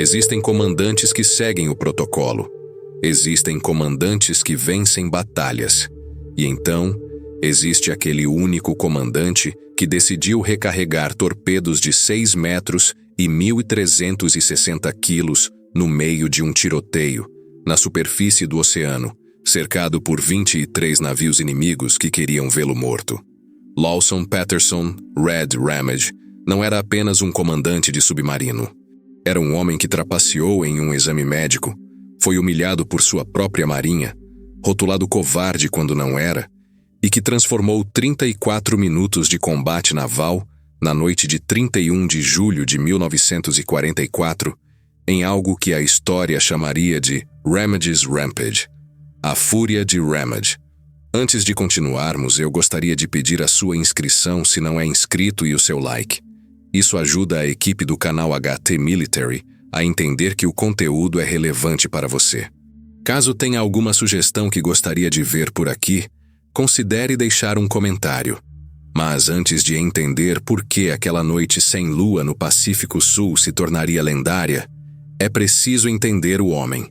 Existem comandantes que seguem o protocolo. Existem comandantes que vencem batalhas. E então, existe aquele único comandante que decidiu recarregar torpedos de 6 metros e 1.360 quilos no meio de um tiroteio, na superfície do oceano, cercado por 23 navios inimigos que queriam vê-lo morto. Lawson Patterson Red Ramage não era apenas um comandante de submarino. Era um homem que trapaceou em um exame médico, foi humilhado por sua própria marinha, rotulado covarde quando não era, e que transformou 34 minutos de combate naval na noite de 31 de julho de 1944 em algo que a história chamaria de Ramage's Rampage, a Fúria de Ramage. Antes de continuarmos, eu gostaria de pedir a sua inscrição se não é inscrito e o seu like. Isso ajuda a equipe do canal HT Military a entender que o conteúdo é relevante para você. Caso tenha alguma sugestão que gostaria de ver por aqui, considere deixar um comentário. Mas antes de entender por que aquela noite sem lua no Pacífico Sul se tornaria lendária, é preciso entender o homem.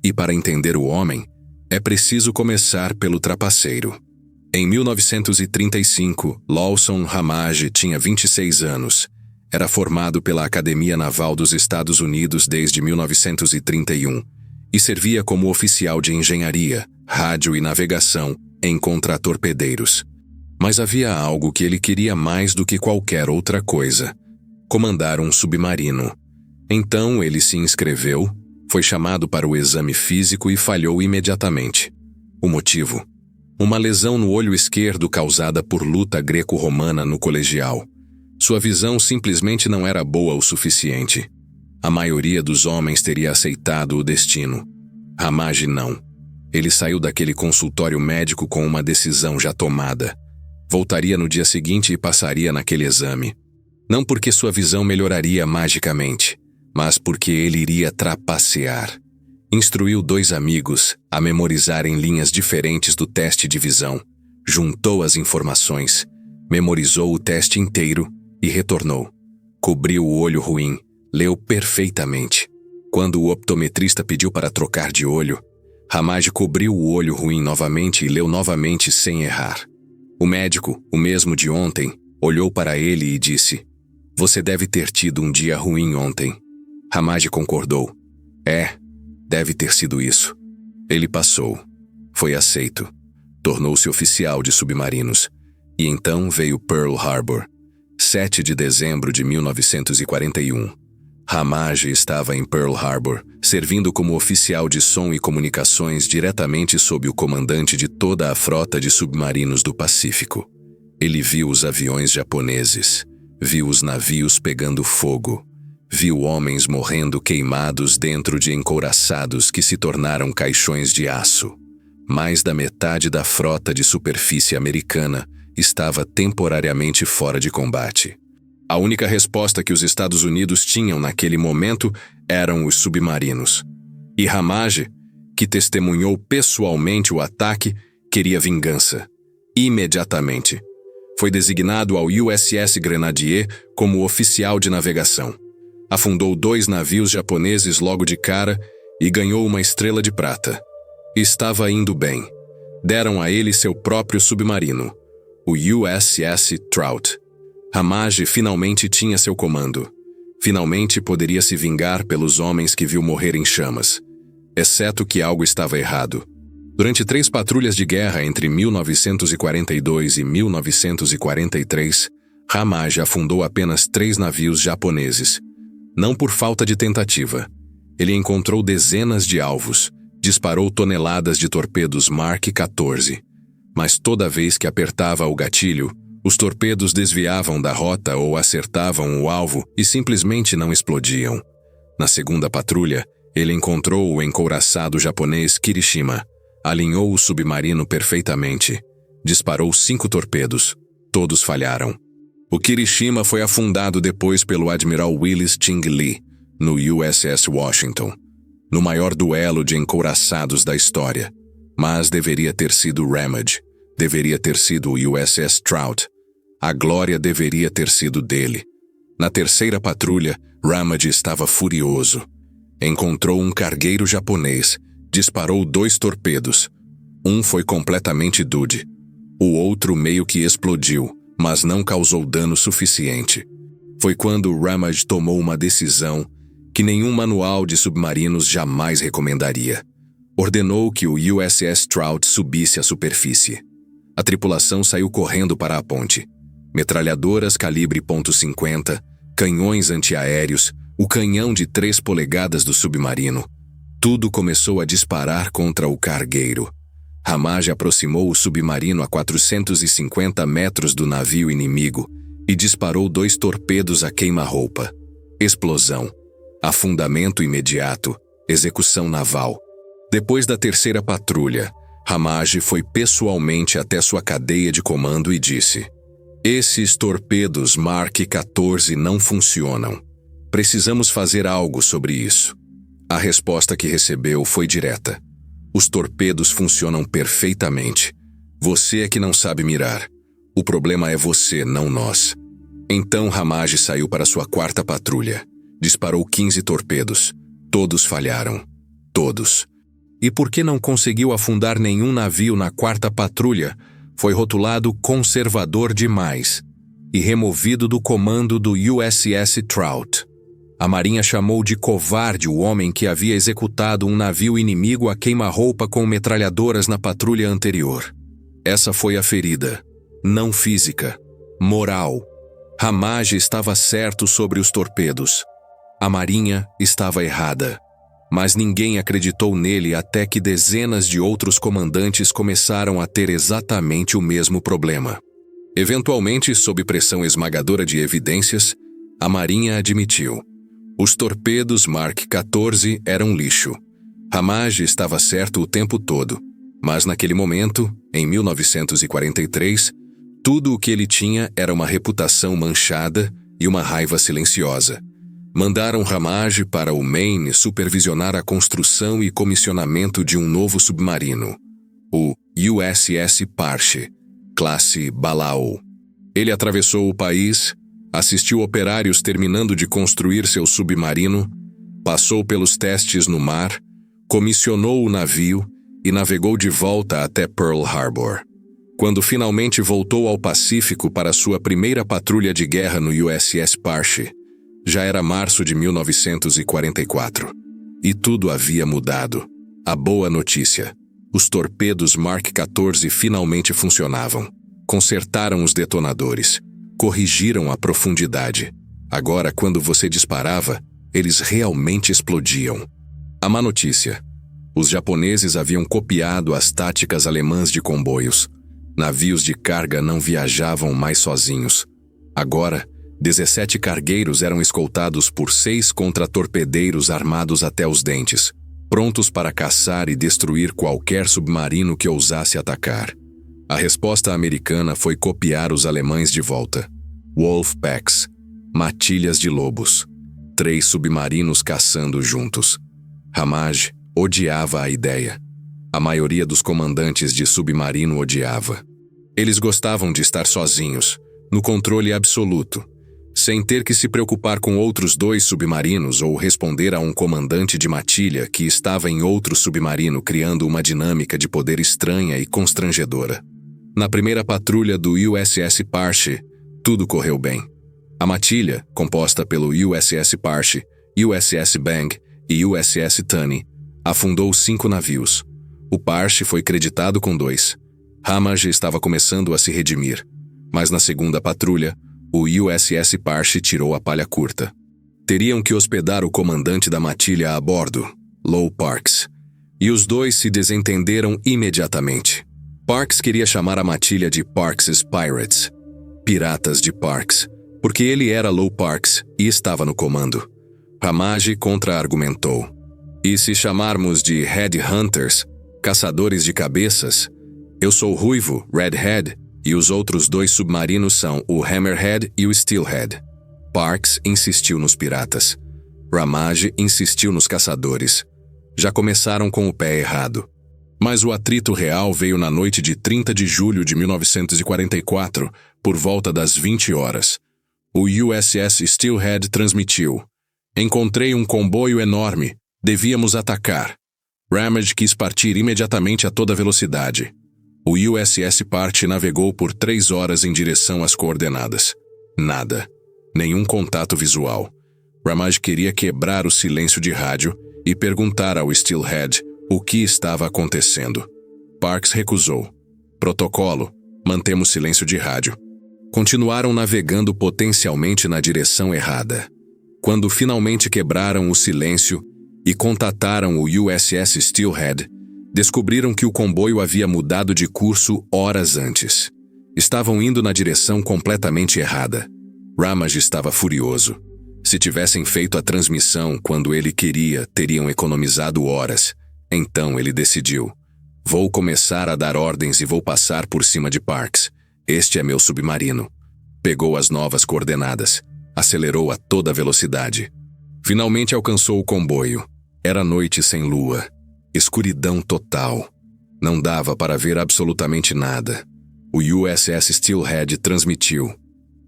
E para entender o homem, é preciso começar pelo trapaceiro. Em 1935, Lawson Ramage tinha 26 anos. Era formado pela Academia Naval dos Estados Unidos desde 1931 e servia como oficial de engenharia, rádio e navegação em contratorpedeiros. Mas havia algo que ele queria mais do que qualquer outra coisa: comandar um submarino. Então ele se inscreveu, foi chamado para o exame físico e falhou imediatamente. O motivo? Uma lesão no olho esquerdo causada por luta greco-romana no colegial. Sua visão simplesmente não era boa o suficiente. A maioria dos homens teria aceitado o destino. Ramage não. Ele saiu daquele consultório médico com uma decisão já tomada. Voltaria no dia seguinte e passaria naquele exame. Não porque sua visão melhoraria magicamente, mas porque ele iria trapacear. Instruiu 2 amigos a memorizarem linhas diferentes do teste de visão, juntou as informações, memorizou o teste inteiro e retornou. Cobriu o olho ruim, leu perfeitamente. Quando o optometrista pediu para trocar de olho, Ramage cobriu o olho ruim novamente e leu novamente sem errar. O médico, o mesmo de ontem, olhou para ele e disse: "Você deve ter tido um dia ruim ontem." Ramage concordou. Deve ter sido isso. Ele passou. Foi aceito. Tornou-se oficial de submarinos. E então veio Pearl Harbor. 7 de dezembro de 1941. Ramage estava em Pearl Harbor, servindo como oficial de som e comunicações diretamente sob o comandante de toda a frota de submarinos do Pacífico. Ele viu os aviões japoneses, viu os navios pegando fogo, viu homens morrendo queimados dentro de encouraçados que se tornaram caixões de aço. Mais da metade da frota de superfície americana estava temporariamente fora de combate. A única resposta que os Estados Unidos tinham naquele momento eram os submarinos. E Ramage, que testemunhou pessoalmente o ataque, queria vingança. Imediatamente. Foi designado ao USS Grenadier como oficial de navegação. Afundou 2 navios japoneses logo de cara e ganhou uma estrela de prata. Estava indo bem. Deram a ele seu próprio submarino, o USS Trout. Ramage finalmente tinha seu comando. Finalmente poderia se vingar pelos homens que viu morrer em chamas. Exceto que algo estava errado. Durante 3 patrulhas de guerra entre 1942 e 1943, Ramage afundou apenas 3 navios japoneses. Não por falta de tentativa. Ele encontrou dezenas de alvos, disparou toneladas de torpedos Mark 14. Mas toda vez que apertava o gatilho, os torpedos desviavam da rota ou acertavam o alvo e simplesmente não explodiam. Na segunda patrulha, ele encontrou o encouraçado japonês Kirishima, alinhou o submarino perfeitamente, disparou 5 torpedos, todos falharam. O Kirishima foi afundado depois pelo admiral Willis Ching Lee, no USS Washington, no maior duelo de encouraçados da história. Mas deveria ter sido Ramage, deveria ter sido o USS Trout. A glória deveria ter sido dele. Na terceira patrulha, Ramage estava furioso. Encontrou um cargueiro japonês, disparou 2 torpedos. Um foi completamente dude. O outro meio que explodiu, mas não causou dano suficiente. Foi quando Ramage tomou uma decisão que nenhum manual de submarinos jamais recomendaria. Ordenou que o USS Trout subisse à superfície. A tripulação saiu correndo para a ponte. Metralhadoras calibre .50, canhões antiaéreos, o canhão de 3 polegadas do submarino. Tudo começou a disparar contra o cargueiro. Ramage aproximou o submarino a 450 metros do navio inimigo e disparou 2 torpedos a queima-roupa. Explosão. Afundamento imediato. Execução naval. Depois da 3ª patrulha, Ramage foi pessoalmente até sua cadeia de comando e disse: "Esses torpedos Mark 14 não funcionam. Precisamos fazer algo sobre isso." A resposta que recebeu foi direta: "Os torpedos funcionam perfeitamente. Você é que não sabe mirar. O problema é você, não nós." Então Ramage saiu para sua 4ª patrulha. Disparou 15 torpedos. Todos falharam. Todos. E porque não conseguiu afundar nenhum navio na 4ª patrulha, foi rotulado conservador demais e removido do comando do USS Trout. A Marinha chamou de covarde o homem que havia executado um navio inimigo a queima-roupa com metralhadoras na patrulha anterior. Essa foi a ferida. Não física. Moral. Ramage estava certo sobre os torpedos. A Marinha estava errada. Mas ninguém acreditou nele até que dezenas de outros comandantes começaram a ter exatamente o mesmo problema. Eventualmente, sob pressão esmagadora de evidências, a Marinha admitiu: os torpedos Mark 14 eram lixo. Ramage estava certo o tempo todo, mas naquele momento, em 1943, tudo o que ele tinha era uma reputação manchada e uma raiva silenciosa. Mandaram Ramage para o Maine supervisionar a construção e comissionamento de um novo submarino, o USS Parche, classe Balaou. Ele atravessou o país, assistiu operários terminando de construir seu submarino, passou pelos testes no mar, comissionou o navio e navegou de volta até Pearl Harbor. Quando finalmente voltou ao Pacífico para sua primeira patrulha de guerra no USS Parche, já era março de 1944. E tudo havia mudado. A boa notícia: os torpedos Mark 14 finalmente funcionavam. Consertaram os detonadores. Corrigiram a profundidade. Agora, quando você disparava, eles realmente explodiam. A má notícia: os japoneses haviam copiado as táticas alemãs de comboios. Navios de carga não viajavam mais sozinhos. Agora, 17 cargueiros eram escoltados por 6 contratorpedeiros armados até os dentes, prontos para caçar e destruir qualquer submarino que ousasse atacar. A resposta americana foi copiar os alemães de volta. Wolfpacks, matilhas de lobos, 3 submarinos caçando juntos. Ramage odiava a ideia. A maioria dos comandantes de submarino odiava. Eles gostavam de estar sozinhos, no controle absoluto, sem ter que se preocupar com outros 2 submarinos ou responder a um comandante de matilha que estava em outro submarino criando uma dinâmica de poder estranha e constrangedora. Na primeira patrulha do USS Parche, tudo correu bem. A matilha, composta pelo USS Parche, USS Bang e USS Tunney, afundou 5 navios. O Parche foi creditado com 2. Ramage estava começando a se redimir, mas na segunda patrulha, o USS Parche tirou a palha curta. Teriam que hospedar o comandante da matilha a bordo, Lowell Parks, e os 2 se desentenderam imediatamente. Parks queria chamar a matilha de Parks's Pirates, Piratas de Parks, porque ele era Lowell Parks e estava no comando. Ramage contra-argumentou: e se chamarmos de Headhunters, caçadores de cabeças? Eu sou ruivo, Redhead, e os outros 2 submarinos são o Hammerhead e o Steelhead. Parks insistiu nos piratas. Ramage insistiu nos caçadores. Já começaram com o pé errado. Mas o atrito real veio na noite de 30 de julho de 1944, por volta das 20 horas. O USS Steelhead transmitiu: encontrei um comboio enorme, Devíamos atacar. Ramage quis partir imediatamente a toda velocidade. O USS Parche navegou por 3 horas em direção às coordenadas. Nada. Nenhum contato visual. Ramage queria quebrar o silêncio de rádio e perguntar ao Steelhead o que estava acontecendo. Parks recusou. Protocolo: mantemos silêncio de rádio. Continuaram navegando potencialmente na direção errada. Quando finalmente quebraram o silêncio e contataram o USS Steelhead, descobriram que o comboio havia mudado de curso horas antes. Estavam indo na direção completamente errada. Ramage estava furioso. Se tivessem feito a transmissão quando ele queria, teriam economizado horas. Então ele decidiu: vou começar a dar ordens e vou passar por cima de Parks. Este é meu submarino. Pegou as novas coordenadas. Acelerou a toda velocidade. Finalmente alcançou o comboio. Era noite sem lua. Escuridão total. Não dava para ver absolutamente nada. O USS Steelhead transmitiu: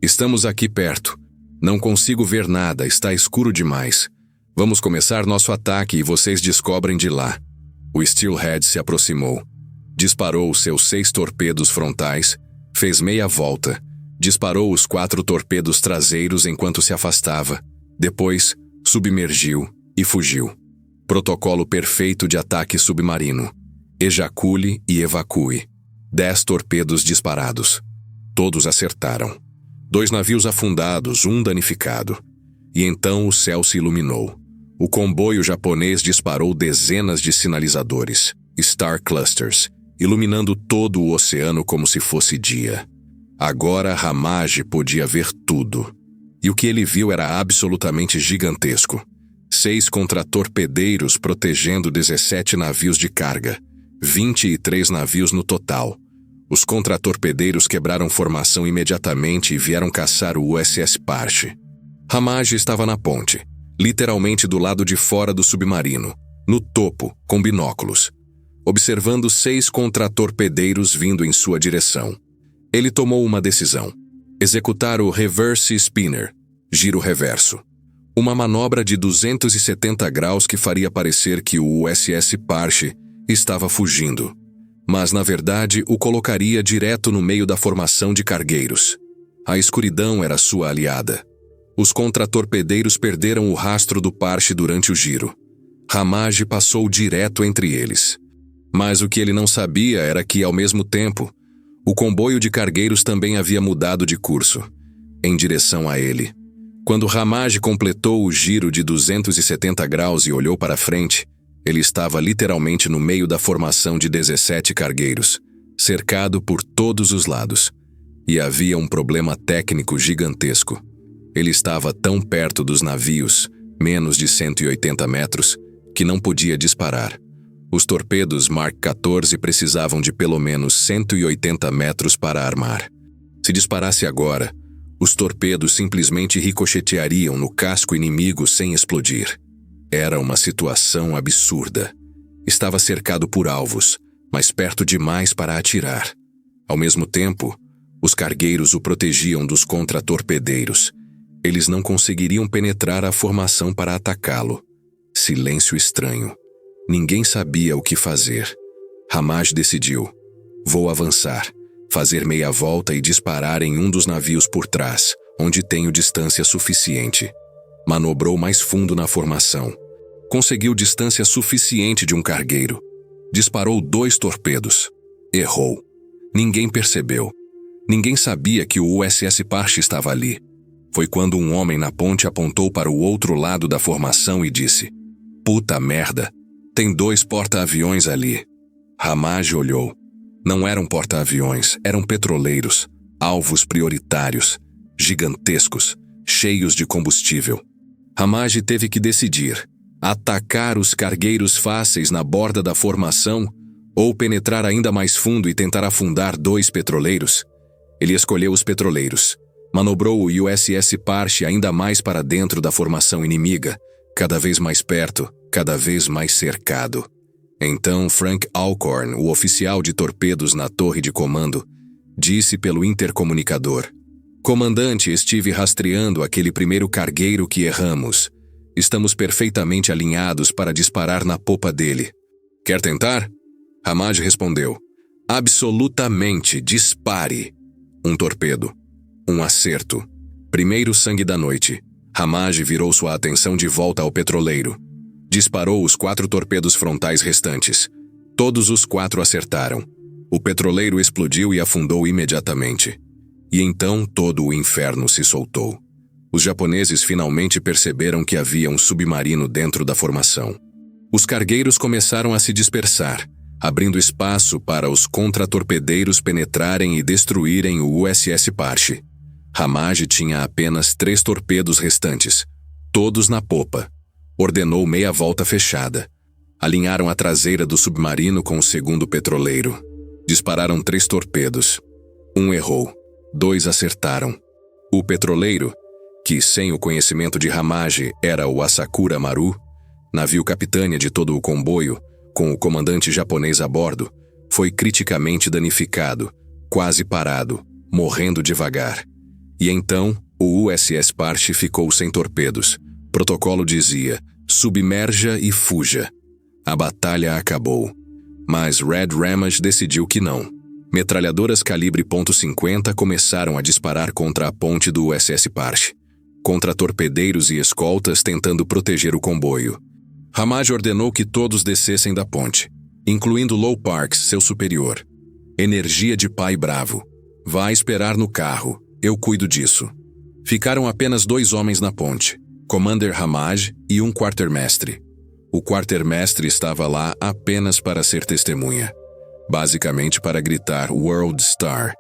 estamos aqui perto. Não consigo ver nada, está escuro demais. Vamos começar nosso ataque e vocês descobrem de lá. O Steelhead se aproximou. Disparou seus 6 torpedos frontais, fez meia volta, disparou os 4 torpedos traseiros enquanto se afastava. Depois, submergiu e fugiu. Protocolo perfeito de ataque submarino. Ejacule e evacue. 10 torpedos disparados. Todos acertaram. 2 navios afundados, 1 danificado. E então o céu se iluminou. O comboio japonês disparou dezenas de sinalizadores, Star Clusters, iluminando todo o oceano como se fosse dia. Agora Ramage podia ver tudo. E o que ele viu era absolutamente gigantesco. 6 contratorpedeiros protegendo 17 navios de carga, 23 navios no total. Os contratorpedeiros quebraram formação imediatamente e vieram caçar o USS Parche. Ramage estava na ponte, literalmente do lado de fora do submarino, no topo, com binóculos, observando 6 contratorpedeiros vindo em sua direção. Ele tomou uma decisão: executar o Reverse Spinner, giro reverso. Uma manobra de 270 graus que faria parecer que o USS Parche estava fugindo, mas na verdade o colocaria direto no meio da formação de cargueiros. A escuridão era sua aliada. Os contratorpedeiros perderam o rastro do Parche durante o giro. Ramage passou direto entre eles. Mas o que ele não sabia era que, ao mesmo tempo, o comboio de cargueiros também havia mudado de curso, em direção a ele. Quando Ramage completou o giro de 270 graus e olhou para frente, ele estava literalmente no meio da formação de 17 cargueiros, cercado por todos os lados. E havia um problema técnico gigantesco. Ele estava tão perto dos navios, menos de 180 metros, que não podia disparar. Os torpedos Mark 14 precisavam de pelo menos 180 metros para armar. Se disparasse agora, os torpedos simplesmente ricocheteariam no casco inimigo sem explodir. Era uma situação absurda. Estava cercado por alvos, mas perto demais para atirar. Ao mesmo tempo, os cargueiros o protegiam dos contratorpedeiros. Eles não conseguiriam penetrar a formação para atacá-lo. Silêncio estranho. Ninguém sabia o que fazer. Ramage decidiu: vou avançar, fazer meia volta e disparar em um dos navios por trás, onde tenho distância suficiente. Manobrou mais fundo na formação. Conseguiu distância suficiente de um cargueiro. Disparou 2 torpedos. Errou. Ninguém percebeu. Ninguém sabia que o USS Parche estava ali. Foi quando um homem na ponte apontou para o outro lado da formação e disse: puta merda, tem 2 porta-aviões ali. Ramage olhou. Não eram porta-aviões, eram petroleiros, alvos prioritários, gigantescos, cheios de combustível. Ramage teve que decidir: atacar os cargueiros fáceis na borda da formação ou penetrar ainda mais fundo e tentar afundar 2 petroleiros. Ele escolheu os petroleiros. Manobrou o USS Parche ainda mais para dentro da formação inimiga, cada vez mais perto, cada vez mais cercado. Então Frank Alcorn, o oficial de torpedos na torre de comando, disse pelo intercomunicador: comandante, estive rastreando aquele primeiro cargueiro que erramos. Estamos perfeitamente alinhados para disparar na popa dele. Quer tentar? Ramaj respondeu. Absolutamente, dispare. Um torpedo. Um acerto. Primeiro sangue da noite. Ramaj virou sua atenção de volta ao petroleiro. Disparou os 4 torpedos frontais restantes. Todos os 4 acertaram. O petroleiro explodiu e afundou imediatamente. E então todo o inferno se soltou. Os japoneses finalmente perceberam que havia um submarino dentro da formação. Os cargueiros começaram a se dispersar, abrindo espaço para os contratorpedeiros penetrarem e destruírem o USS Parche. Ramaj tinha apenas 3 torpedos restantes, todos na popa. Ordenou meia volta fechada. Alinharam a traseira do submarino com o segundo petroleiro. Dispararam 3 torpedos. Um errou. 2 acertaram. O petroleiro, que sem o conhecimento de Ramaj era o Asakura Maru, navio capitânia de todo o comboio, com o comandante japonês a bordo, foi criticamente danificado, quase parado, morrendo devagar. E então, o USS Parche ficou sem torpedos. Protocolo dizia, submerja e fuja. A batalha acabou. Mas Red Ramaj decidiu que não. Metralhadoras calibre .50 começaram a disparar contra a ponte do USS Parche, contra torpedeiros e escoltas tentando proteger o comboio. Ramaj ordenou que todos descessem da ponte, incluindo Low Parks, seu superior. Energia de pai bravo. Vá esperar no carro, eu cuido disso. Ficaram apenas 2 homens na ponte, Commander Ramaj e um quartermestre. O quartermestre estava lá apenas para ser testemunha, basicamente para gritar World Star,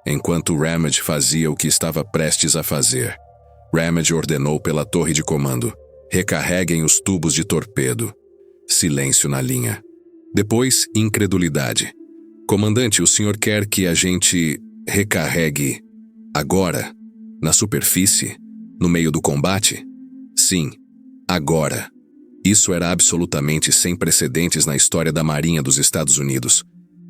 enquanto Ramaj fazia o que estava prestes a fazer. Ramaj ordenou pela torre de comando, recarreguem os tubos de torpedo. Silêncio na linha. Depois, incredulidade. Comandante, o senhor quer que a gente recarregue agora? Na superfície? No meio do combate? Sim, agora. Isso era absolutamente sem precedentes na história da Marinha dos Estados Unidos.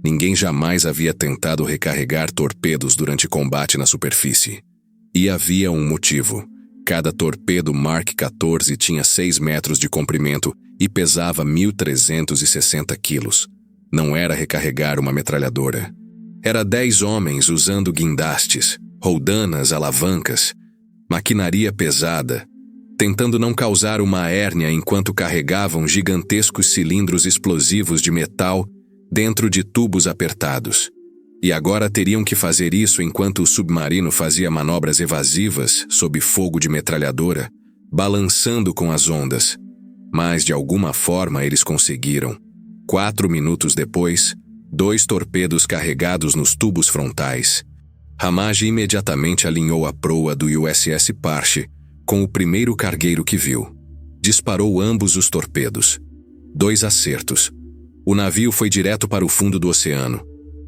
Ninguém jamais havia tentado recarregar torpedos durante combate na superfície. E havia um motivo. Cada torpedo Mark 14 tinha 6 metros de comprimento e pesava 1.360 quilos. Não era recarregar uma metralhadora. Era 10 homens usando guindastes, roldanas, alavancas, maquinaria pesada, tentando não causar uma hérnia enquanto carregavam gigantescos cilindros explosivos de metal dentro de tubos apertados. E agora teriam que fazer isso enquanto o submarino fazia manobras evasivas sob fogo de metralhadora, balançando com as ondas. Mas de alguma forma eles conseguiram. 4 minutos depois, 2 torpedos carregados nos tubos frontais. Ramaj imediatamente alinhou a proa do USS Parche com o primeiro cargueiro que viu. Disparou ambos os torpedos. 2 acertos. O navio foi direto para o fundo do oceano.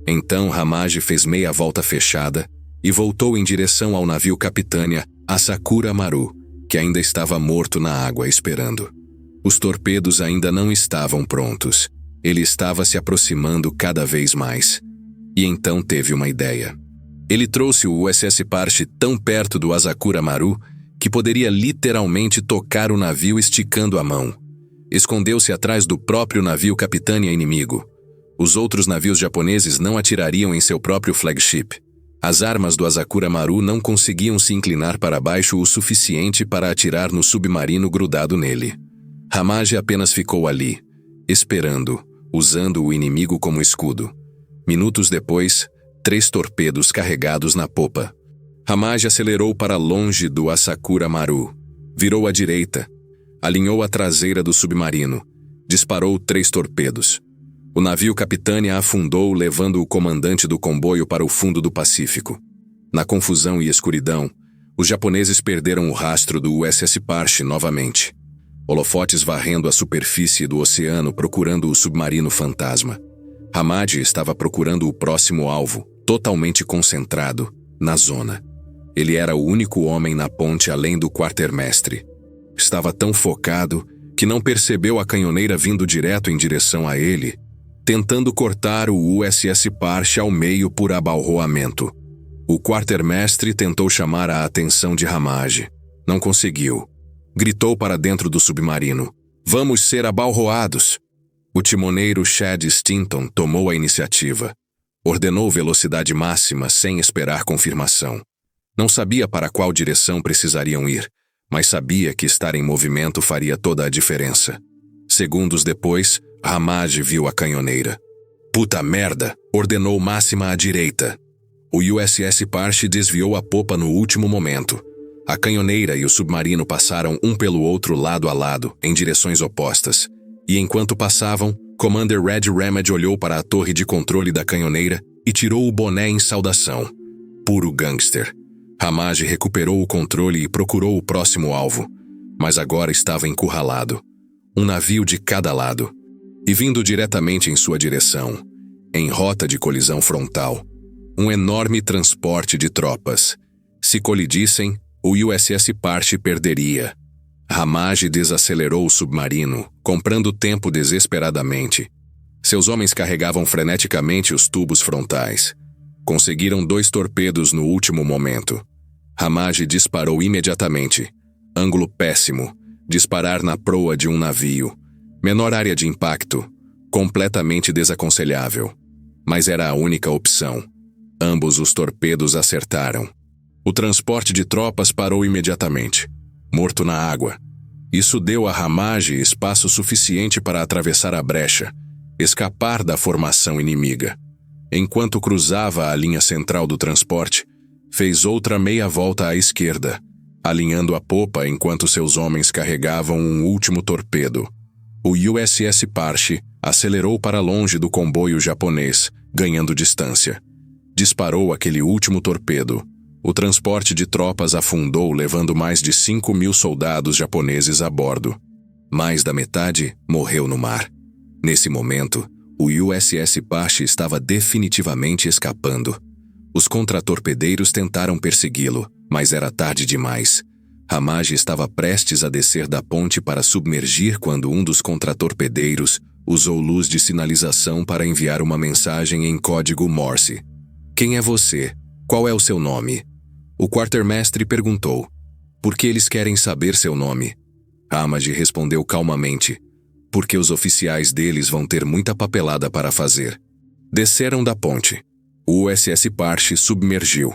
Então Ramaj fez meia volta fechada e voltou em direção ao navio capitânia Asakura Maru, que ainda estava morto na água esperando. Os torpedos ainda não estavam prontos. Ele estava se aproximando cada vez mais. E então teve uma ideia. Ele trouxe o USS Parche tão perto do Asakura Maru que poderia literalmente tocar o navio esticando a mão. Escondeu-se atrás do próprio navio capitânia inimigo. Os outros navios japoneses não atirariam em seu próprio flagship. As armas do Asakura Maru não conseguiam se inclinar para baixo o suficiente para atirar no submarino grudado nele. Ramaj apenas ficou ali, esperando, usando o inimigo como escudo. Minutos depois, 3 torpedos carregados na popa. Ramaj acelerou para longe do Asakura Maru, virou à direita, alinhou a traseira do submarino, disparou 3 torpedos. O navio capitânia afundou, levando o comandante do comboio para o fundo do Pacífico. Na confusão e escuridão, os japoneses perderam o rastro do USS Parche novamente. Holofotes varrendo a superfície do oceano procurando o submarino fantasma. Ramaj estava procurando o próximo alvo, totalmente concentrado, na zona. Ele era o único homem na ponte além do quartermestre. Estava tão focado que não percebeu a canhoneira vindo direto em direção a ele, tentando cortar o USS Parche ao meio por abalroamento. O quartermestre tentou chamar a atenção de Ramaj. Não conseguiu. gritou para dentro do submarino. Vamos ser abalroados! O timoneiro Chad Stinton tomou a iniciativa. Ordenou velocidade máxima sem esperar confirmação. Não sabia para qual direção precisariam ir, mas sabia que estar em movimento faria toda a diferença. Segundos depois, Ramage viu a canhoneira. Puta merda! Ordenou máxima à direita. O USS Parche desviou a popa no último momento. A canhoneira e o submarino passaram um pelo outro lado a lado, em direções opostas. E enquanto passavam, Commander Red Ramage olhou para a torre de controle da canhoneira e tirou o boné em saudação. Puro gangster. Ramage recuperou o controle e procurou o próximo alvo, mas agora estava encurralado. Um navio de cada lado. E vindo diretamente em sua direção, em rota de colisão frontal, um enorme transporte de tropas. Se colidissem, o USS Parche perderia. Ramage desacelerou o submarino, comprando tempo desesperadamente. Seus homens carregavam freneticamente os tubos frontais. Conseguiram 2 torpedos no último momento. Ramage disparou imediatamente. Ângulo péssimo. Disparar na proa de um navio. Menor área de impacto. Completamente desaconselhável. Mas era a única opção. Ambos os torpedos acertaram. O transporte de tropas parou imediatamente. Morto na água. Isso deu a Ramage espaço suficiente para atravessar a brecha, escapar da formação inimiga. Enquanto cruzava a linha central do transporte, fez outra meia volta à esquerda, alinhando a popa enquanto seus homens carregavam um último torpedo. O USS Parche acelerou para longe do comboio japonês, ganhando distância. Disparou aquele último torpedo. O transporte de tropas afundou, levando mais de 5.000 soldados japoneses a bordo. Mais da metade morreu no mar. Nesse momento, o USS Parche estava definitivamente escapando. Os contratorpedeiros tentaram persegui-lo, mas era tarde demais. Ramage estava prestes a descer da ponte para submergir quando um dos contratorpedeiros usou luz de sinalização para enviar uma mensagem em código Morse. Quem é você? Qual é o seu nome? O quartermestre perguntou. Por que eles querem saber seu nome? Ramage respondeu calmamente. Porque os oficiais deles vão ter muita papelada para fazer. Desceram da ponte. O USS Parche submergiu.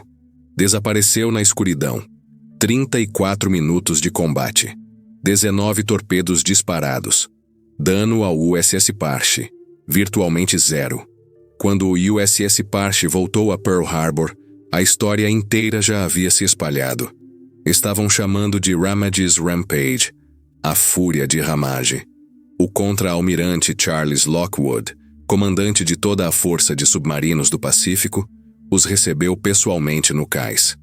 Desapareceu na escuridão. 34 minutos de combate. 19 torpedos disparados. Dano ao USS Parche. Virtualmente 0. Quando o USS Parche voltou a Pearl Harbor, a história inteira já havia se espalhado. Estavam chamando de Ramage's Rampage, a fúria de Ramage. O contra-almirante Charles Lockwood, comandante de toda a força de submarinos do Pacífico, os recebeu pessoalmente no cais.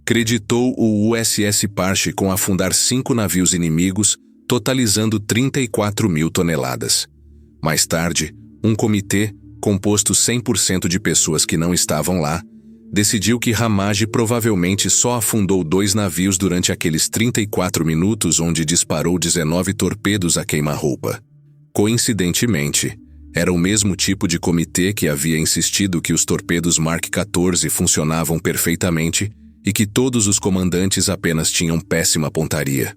Creditou o USS Parche com afundar 5 navios inimigos, totalizando 34.000 toneladas. Mais tarde, um comitê, composto 100% de pessoas que não estavam lá, decidiu que Ramage provavelmente só afundou 2 navios durante aqueles 34 minutos onde disparou 19 torpedos a queima-roupa. Coincidentemente, era o mesmo tipo de comitê que havia insistido que os torpedos Mark 14 funcionavam perfeitamente e que todos os comandantes apenas tinham péssima pontaria.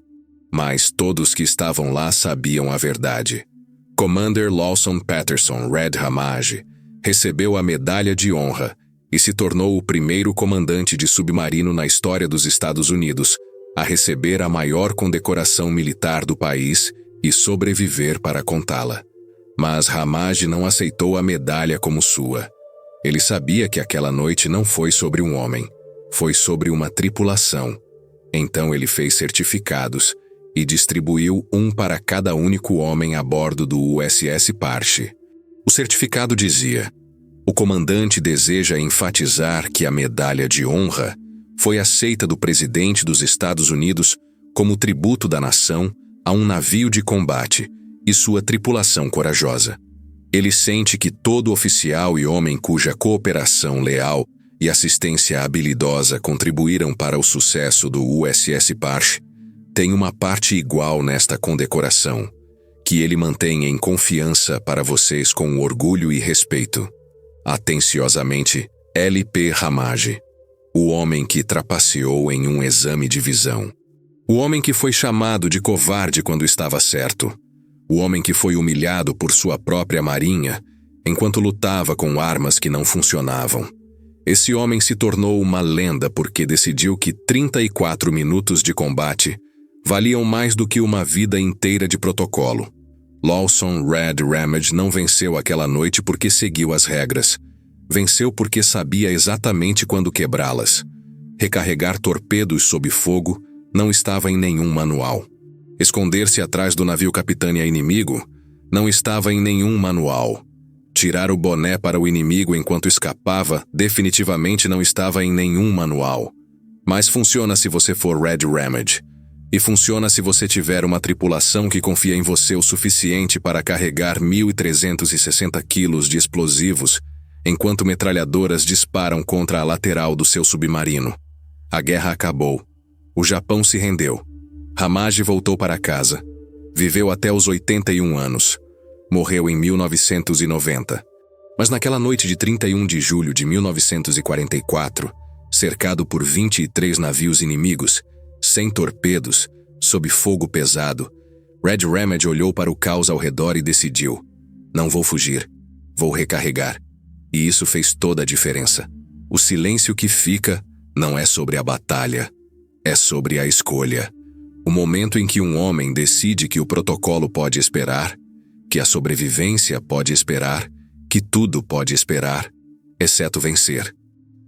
Mas todos que estavam lá sabiam a verdade. Commander Lawson Patterson Red Ramage recebeu a Medalha de Honra e se tornou o primeiro comandante de submarino na história dos Estados Unidos a receber a maior condecoração militar do país e sobreviver para contá-la. Mas Ramage não aceitou a medalha como sua. Ele sabia que aquela noite não foi sobre um homem, foi sobre uma tripulação. Então ele fez certificados e distribuiu um para cada único homem a bordo do USS Parche. O certificado dizia: o comandante deseja enfatizar que a Medalha de Honra foi aceita do presidente dos Estados Unidos como tributo da nação a um navio de combate e sua tripulação corajosa. Ele sente que todo oficial e homem cuja cooperação leal e assistência habilidosa contribuíram para o sucesso do USS Parche tem uma parte igual nesta condecoração, que ele mantém em confiança para vocês com orgulho e respeito. Atenciosamente, L.P. Ramage, o homem que trapaceou em um exame de visão. O homem que foi chamado de covarde quando estava certo. O homem que foi humilhado por sua própria marinha, enquanto lutava com armas que não funcionavam. Esse homem se tornou uma lenda porque decidiu que 34 minutos de combate valiam mais do que uma vida inteira de protocolo. Lawson Red Ramage não venceu aquela noite porque seguiu as regras. Venceu porque sabia exatamente quando quebrá-las. Recarregar torpedos sob fogo não estava em nenhum manual. Esconder-se atrás do navio capitânia inimigo não estava em nenhum manual. Tirar o boné para o inimigo enquanto escapava definitivamente não estava em nenhum manual. Mas funciona se você for Red Ramage. E funciona se você tiver uma tripulação que confia em você o suficiente para carregar 1.360 quilos de explosivos enquanto metralhadoras disparam contra a lateral do seu submarino. A guerra acabou. O Japão se rendeu. Hamage voltou para casa. Viveu até os 81 anos. Morreu em 1990. Mas naquela noite de 31 de julho de 1944, cercado por 23 navios inimigos, sem torpedos, sob fogo pesado, Red Ramage olhou para o caos ao redor e decidiu: não vou fugir, vou recarregar. E isso fez toda a diferença. O silêncio que fica não é sobre a batalha, é sobre a escolha. O momento em que um homem decide que o protocolo pode esperar, que a sobrevivência pode esperar, que tudo pode esperar, exceto vencer.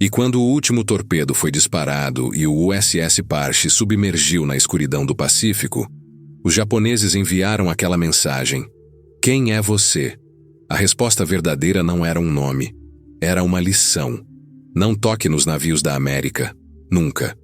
E quando o último torpedo foi disparado e o USS Parche submergiu na escuridão do Pacífico, os japoneses enviaram aquela mensagem: quem é você? A resposta verdadeira não era um nome, era uma lição. Não toque nos navios da América, nunca.